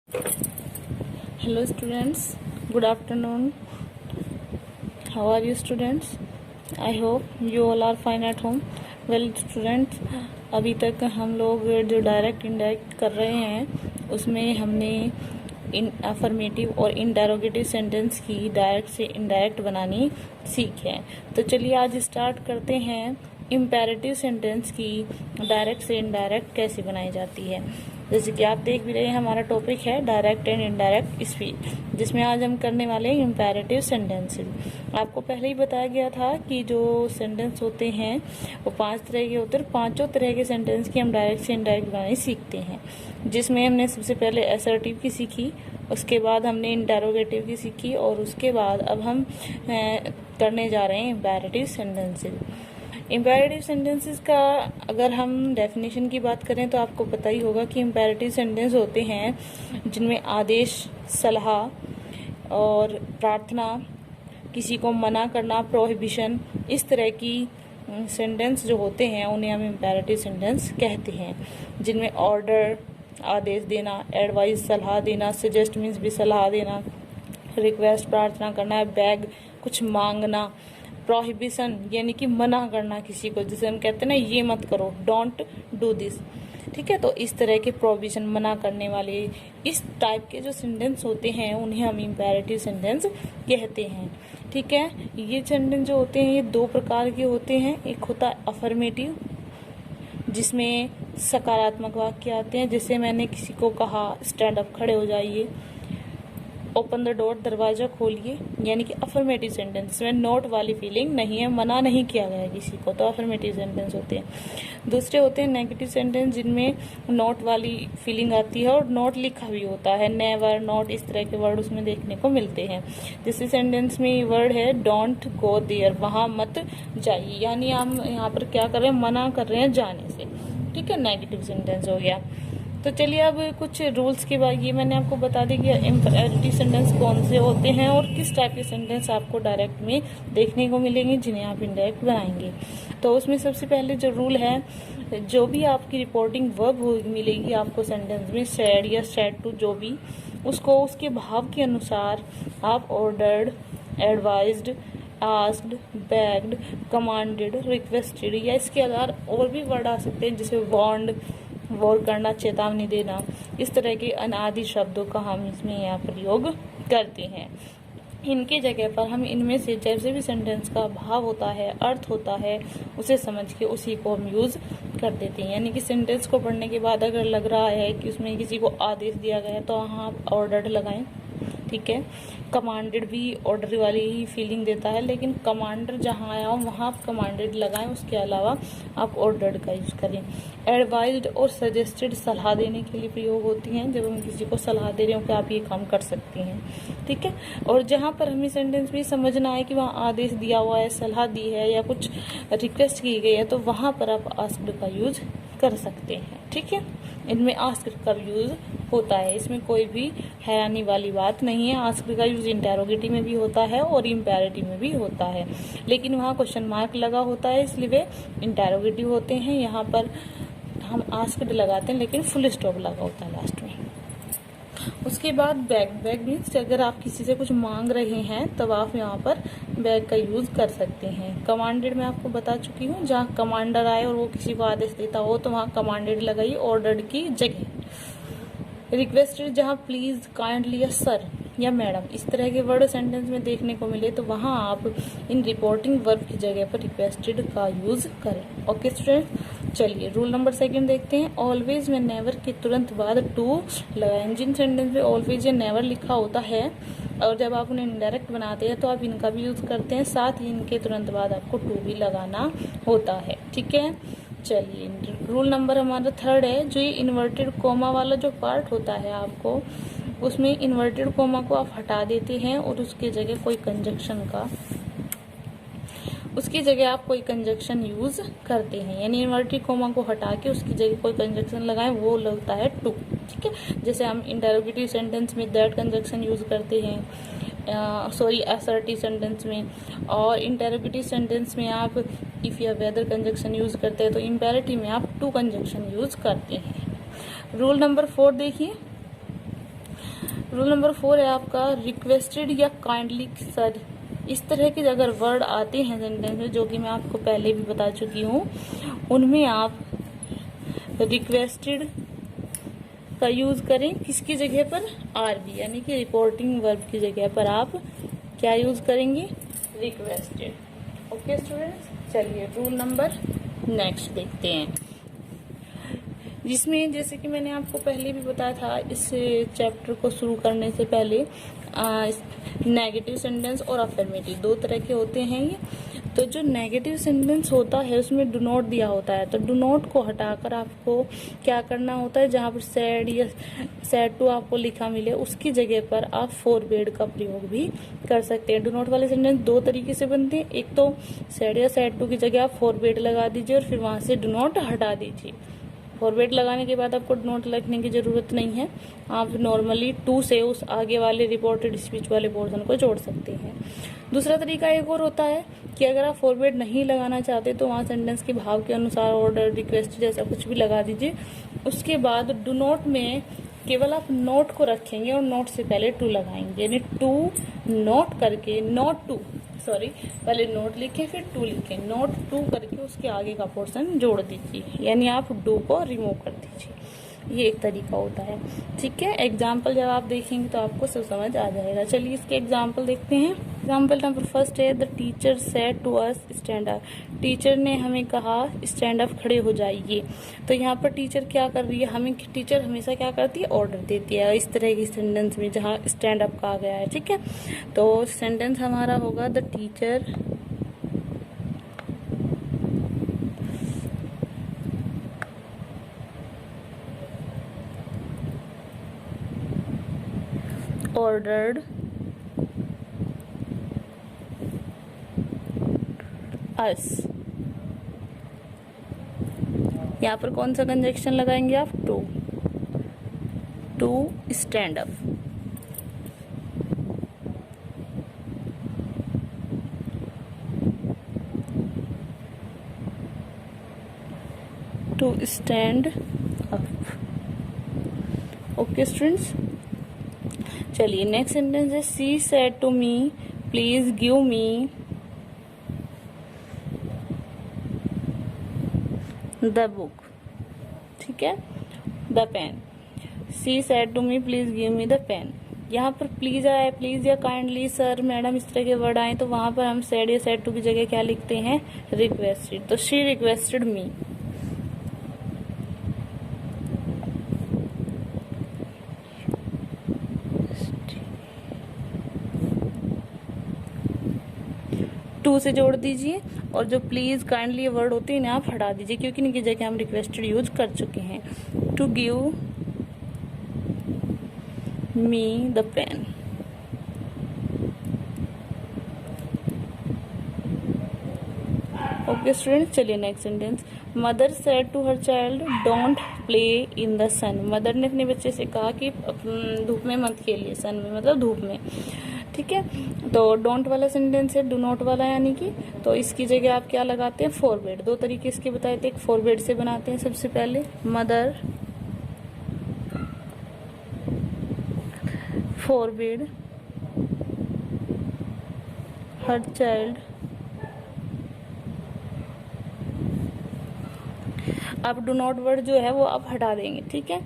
Hello students, good afternoon. How are you students? I hope you all are fine at home. Well students, अभी तक हम लोग जो direct indirect कर रहे हैं उसमें हमने इन अफर्मेटिव और इंटरोगेटिव सेंटेंस की डायरेक्ट से इनडायरेक्ट बनानी सीखी है। तो चलिए आज स्टार्ट करते हैं इम्पेरेटिव सेंटेंस की डायरेक्ट से इनडायरेक्ट कैसे बनाई जाती है। जैसे कि आप देख भी रहे हैं हमारा टॉपिक है डायरेक्ट एंड इनडायरेक्ट स्पीच, जिसमें आज हम करने वाले हैं इम्पेरेटिव सेंटेंसेस। आपको पहले ही बताया गया था कि जो सेंटेंस होते हैं वो 5 तरह के होते हैं। 5 तरह के सेंटेंस की हम डायरेक्ट से इनडायरेक्ट बनाने सीखते हैं, जिसमें हमने सबसे पहले असर्टिव की सीखी, उसके बाद हमने इंटरोगेटिव की सीखी और उसके बाद अब हम करने जा रहे हैं इम्पेरेटिव सेंटेंसेस। इम्पेरेटिव सेंटेंसेस का अगर हम डेफिनेशन की बात करें तो आपको पता ही होगा कि इम्पेरेटिव सेंटेंस होते हैं जिनमें आदेश, सलाह और प्रार्थना, किसी को मना करना, प्रोहिबिशन, इस तरह की सेंटेंस जो होते हैं उन्हें हम इम्पेरेटिव सेंटेंस कहते हैं। जिनमें ऑर्डर आदेश देना, एडवाइस सलाह देना, सजेस्ट मीन्स भी सलाह देना, रिक्वेस्ट प्रार्थना करना, बैग कुछ मांगना, प्रोहिबिशन यानी कि मना करना किसी को, जिसे हम कहते हैं ना ये मत करो, डोंट डू दिस। ठीक है, तो इस तरह के प्रोविजन मना करने वाले इस टाइप के जो सेंटेंस होते हैं उन्हें हम इम्पेरेटिव सेंटेंस कहते हैं। ठीक है, ये सेंटेंस जो होते हैं ये 2 प्रकार के होते हैं। एक होता है अफर्मेटिव, जिसमें सकारात्मक वाक्य आते हैं, जैसे मैंने किसी को कहा स्टैंड अप, खड़े हो जाइए, ओपन द डोर, दरवाजा खोलिए, यानी कि अफर्मेटिव सेंटेंस में नोट वाली फीलिंग नहीं है, मना नहीं किया गया है किसी को, तो अफर्मेटिव सेंटेंस होते हैं। दूसरे होते हैं नेगेटिव सेंटेंस, जिनमें नोट वाली फीलिंग आती है और नोट लिखा भी होता है, नेवर, नॉट, इस तरह के वर्ड उसमें देखने को मिलते हैं। जैसे सेंटेंस में वर्ड है डोंट गो देयर, वहां मत जाइए, यानी हम यहाँ पर क्या कर रहे हैं, मना कर रहे हैं जाने से। ठीक है, नेगेटिव सेंटेंस हो गया। तो चलिए अब कुछ रूल्स के बाद ये मैंने आपको बता दी कि इम्पेरेटिव सेंटेंस कौन से होते हैं और किस टाइप के सेंटेंस आपको डायरेक्ट में देखने को मिलेंगे जिन्हें आप इनडायरेक्ट बनाएंगे। तो उसमें सबसे पहले जो रूल है, जो भी आपकी रिपोर्टिंग वर्ब मिलेगी आपको सेंटेंस में, सैड या सैड टू, जो भी, उसको उसके भाव के अनुसार आप ordered, advised, asked, bagged, commanded, requested या इसके आधार और भी वर्ड आ सकते हैं, जैसे वार्नड, वॉर करना, चेतावनी देना, इस तरह के अनादि शब्दों का हम इसमें यहाँ प्रयोग करते हैं। इनके जगह पर हम इनमें से जैसे भी सेंटेंस का भाव होता है, अर्थ होता है, उसे समझ के उसी को हम यूज कर देते हैं। यानी कि सेंटेंस को पढ़ने के बाद अगर लग रहा है कि उसमें किसी को आदेश दिया गया है तो वहाँ आप ऑर्डर्ड लगाएं। ठीक है, कमांडेड भी ऑर्डर वाली ही फीलिंग देता है, लेकिन कमांडर जहाँ आया हो वहाँ आप कमांडेड लगाएं, उसके अलावा आप ऑर्डर्ड का यूज करें। एडवाइज्ड और सजेस्टेड सलाह देने के लिए प्रयोग होती हैं, जब हम किसी को सलाह दे रहे हो कि आप ये काम कर सकती हैं। ठीक है, और जहाँ पर हमें सेंटेंस भी समझना है कि वहाँ आदेश दिया हुआ है, सलाह दी है या कुछ रिक्वेस्ट की गई है, तो वहाँ पर आप आस्क्ड का यूज कर सकते हैं। ठीक है, इनमें आस्क्ड का यूज होता है, इसमें कोई भी हैरानी वाली बात नहीं है। आस्क्ड का यूज इंटेरोगेटिव में भी होता है और इम्पेरेटिव में भी होता है, लेकिन वहाँ क्वेश्चन मार्क लगा होता है इसलिए वे इंटेरोगेटिव होते हैं। यहाँ पर हम आस्क्ड लगाते हैं लेकिन फुल स्टॉप लगा होता है लास्ट में। उसके बाद बैग, बैग मीन्स अगर आप किसी से कुछ मांग रहे हैं तब आप यहाँ पर बैग का यूज कर सकते हैं। कमांडेड में आपको बता चुकी हूँ, जहाँ कमांडर आए और वो किसी को आदेश देता हो तो वहाँ कमांडेड लगाइए ऑर्डर्ड की जगह। रिक्वेस्टेड, जहाँ प्लीज, काइंडली या सर या मैडम, इस तरह के वर्ड सेंटेंस में देखने को मिले तो वहाँ आप इन रिपोर्टिंग वर्ब की जगह पर रिक्वेस्टेड का यूज करें। ओके स्टूडेंट, चलिए रूल नंबर 2 देखते हैं। ऑलवेज में नेवर के तुरंत बाद टू लगाएं। जिन सेंटेंस में ऑलवेज या नेवर लिखा होता है और जब आप उन्हें इनडायरेक्ट बनाते हैं तो आप इनका भी यूज करते हैं, साथ ही इनके तुरंत बाद आपको टू भी लगाना होता है। ठीक है, चलिए रूल नंबर हमारा 3 है, जो ये इन्वर्टेड कोमा वाला जो पार्ट होता है आपको, उसमें इन्वर्टेड कोमा को आप हटा देते हैं और उसके जगह आप कोई कंजक्शन यूज करते हैं। यानी इन्वर्टेड कोमा को हटा के उसकी जगह कोई कंजक्शन लगाएं, वो लगता है टू। ठीक है, जैसे हम इंटरोगेटिव सेंटेंस में दैट कंजक्शन यूज करते हैं, असर्टिव सेंटेंस में, और इंटरोगेटिव सेंटेंस में आप इफ या वेदर कंजक्शन यूज करते हैं, तो इम्पेरेटिव में आप टू कंजक्शन यूज करते हैं। रूल नंबर 4 देखिए, रूल नंबर 4 है आपका रिक्वेस्टेड या काइंडली सर। इस तरह के अगर वर्ड आते हैं सेंटेंस में, जो कि मैं आपको पहले भी बता चुकी हूँ, उनमें आप रिक्वेस्टेड का यूज करें किसकी जगह पर, आरबी यानी कि रिपोर्टिंग वर्ब की जगह पर आप क्या यूज करेंगे, रिक्वेस्टेड। ओके स्टूडेंट्स, चलिए रूल नंबर नेक्स्ट देखते हैं, जिसमें जैसे कि मैंने आपको पहले भी बताया था इस चैप्टर को शुरू करने से पहले, नेगेटिव सेंटेंस और अफर्मेटिव दो तरह के होते हैं ये। तो जो नेगेटिव सेंटेंस होता है उसमें डू नॉट दिया होता है, तो डू नॉट को हटाकर आपको क्या करना होता है, जहाँ पर सैड या सैड टू आपको लिखा मिले उसकी जगह पर आप फॉरवर्ड का प्रयोग भी कर सकते हैं। डू नॉट वाले सेंटेंस दो तरीके से बनते हैं, एक तो सैड या सैड टू की जगह आप फॉरवर्ड लगा दीजिए और फिर वहां से डू नॉट हटा दीजिए। फॉरवर्ड लगाने के बाद आपको नोट लिखने की जरूरत नहीं है, आप नॉर्मली टू से उस आगे वाले रिपोर्टेड स्पीच वाले पोर्शन को जोड़ सकते हैं। दूसरा तरीका एक और होता है कि अगर आप फॉरवर्ड नहीं लगाना चाहते तो वहाँ सेंटेंस के भाव के अनुसार ऑर्डर, रिक्वेस्ट जैसा कुछ भी लगा दीजिए। उसके बाद डू नॉट में केवल आप नोट को रखेंगे और नोट से पहले टू लगाएंगे, यानी टू नोट करके, नॉट टू सॉरी, पहले नोट लिखें फिर टू लिखें, नोट टू करके उसके आगे का पोर्शन जोड़ दीजिए, यानी आप डू को रिमूव कर दीजिए। ये एक तरीका होता है, ठीक है। एग्जाम्पल जब आप देखेंगे तो आपको सब समझ आ जाएगा। चलिए इसके एग्जाम्पल देखते हैं। एग्जाम्पल नंबर फर्स्ट है, the teacher said to us stand up. Teacher ने हमें कहा स्टैंड अप, खड़े हो जाइए। तो यहाँ पर टीचर क्या कर रही है, हमें टीचर हमेशा क्या करती है, ऑर्डर देती है इस तरह की सेंटेंस में जहाँ स्टैंड अप कहा गया है, ठीक है। तो सेंटेंस हमारा होगा द टीचर ordered us। यहाँ पर कौन सा कंजक्शन लगाएंगे आप, to stand up. To stand up. Okay students, चलिए नेक्स्ट सेंटेंस है, she said to me please give me the book, ठीक है, the pen. She said to me please give me the pen. यहाँ पर please आया, please या kindly, sir, madam इस तरह के वर्ड आए तो वहां पर हम सेड या सेड टू की जगह क्या लिखते हैं, रिक्वेस्टेड। तो शी रिक्वेस्टेड मी। टू से जोड़ दीजिए और जो प्लीज, काइंडली वर्ड होते हैं इन्हें आप हटा दीजिए, क्योंकि इनकी जगह हम रिक्वेस्टेड यूज कर चुके हैं। To give me the pen. Okay students, चलिए next sentence, mother said to her child don't play in the sun. Mother ने अपने बच्चे से कहा कि धूप में मत खेलिए, सन में मतलब धूप में, ठीक है। तो डोंट वाला सेंटेंस है, डू नॉट वाला यानी कि, तो इसकी जगह आप क्या लगाते हैं, फॉरवर्ड। दो तरीके इसके बताए थे, एक फॉरवर्ड से बनाते हैं सबसे पहले, मदर फॉरवर्ड हर चाइल्ड। अब डू नॉट वर्ड जो है वो आप हटा देंगे, ठीक है।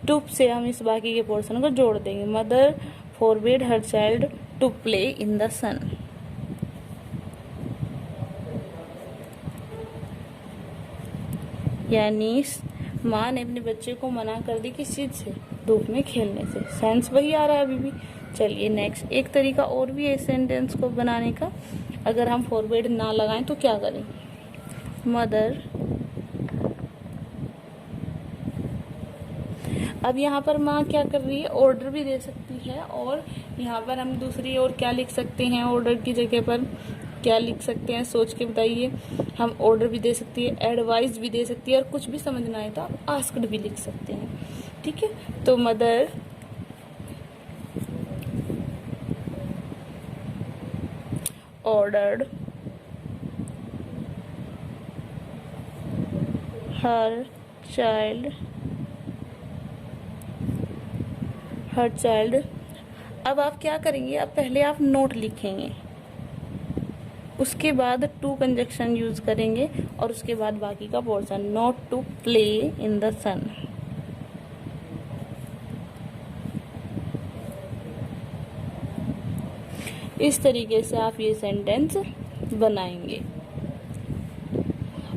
टू से हम इस बाकी के पोर्शन को जोड़ देंगे, mother forward her child to play in the sun. यानी माँ ने अपने बच्चे को मना कर दी किस चीज से, धूप में खेलने से। सेंस वही आ रहा है अभी भी। चलिए नेक्स्ट, एक तरीका और भी है सेंटेंस को बनाने का, अगर हम फॉरवर्ड ना लगाएं तो क्या करें, मदर। अब यहाँ पर माँ क्या कर रही है, ऑर्डर भी दे सकती है, और यहाँ पर हम दूसरी और क्या लिख सकते हैं, ऑर्डर की जगह पर क्या लिख सकते हैं, सोच के बताइए। हम ऑर्डर भी दे सकती है, एडवाइस भी दे सकती है, और कुछ भी समझना है तो आप आस्क्ड भी लिख सकते हैं, ठीक है। तो मदर ऑर्डर्ड हर चाइल्ड अब आप क्या करेंगे, अब पहले आप नोट लिखेंगे, उसके बाद टू कंजक्शन यूज करेंगे और उसके बाद बाकी का portion, not to play in the sun. इस तरीके से आप ये सेंटेंस बनाएंगे।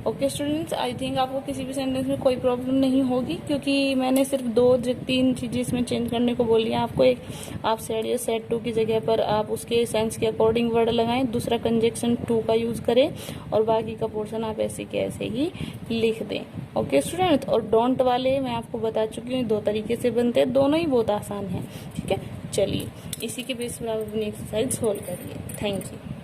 ओके स्टूडेंट्स, आई थिंक आपको किसी भी सेंटेंस में कोई प्रॉब्लम नहीं होगी, क्योंकि मैंने सिर्फ 2-3 चीज़ें इसमें चेंज करने को बोली है आपको। एक, आप सेड या सेड टू की जगह पर आप उसके सेंस के अकॉर्डिंग वर्ड लगाएं, दूसरा कंजक्शन टू का यूज़ करें, और बाकी का पोर्शन आप ऐसे के ऐसे ही लिख दें। ओके स्टूडेंट्स, और डोंट वाले मैं आपको बता चुकी हूँ 2 तरीके से बनते हैं, दोनों ही बहुत आसान हैं। ठीक है, चलिए इसी के बेस पर आप अपनी एक्सरसाइज सोल्व करिए। Thank you.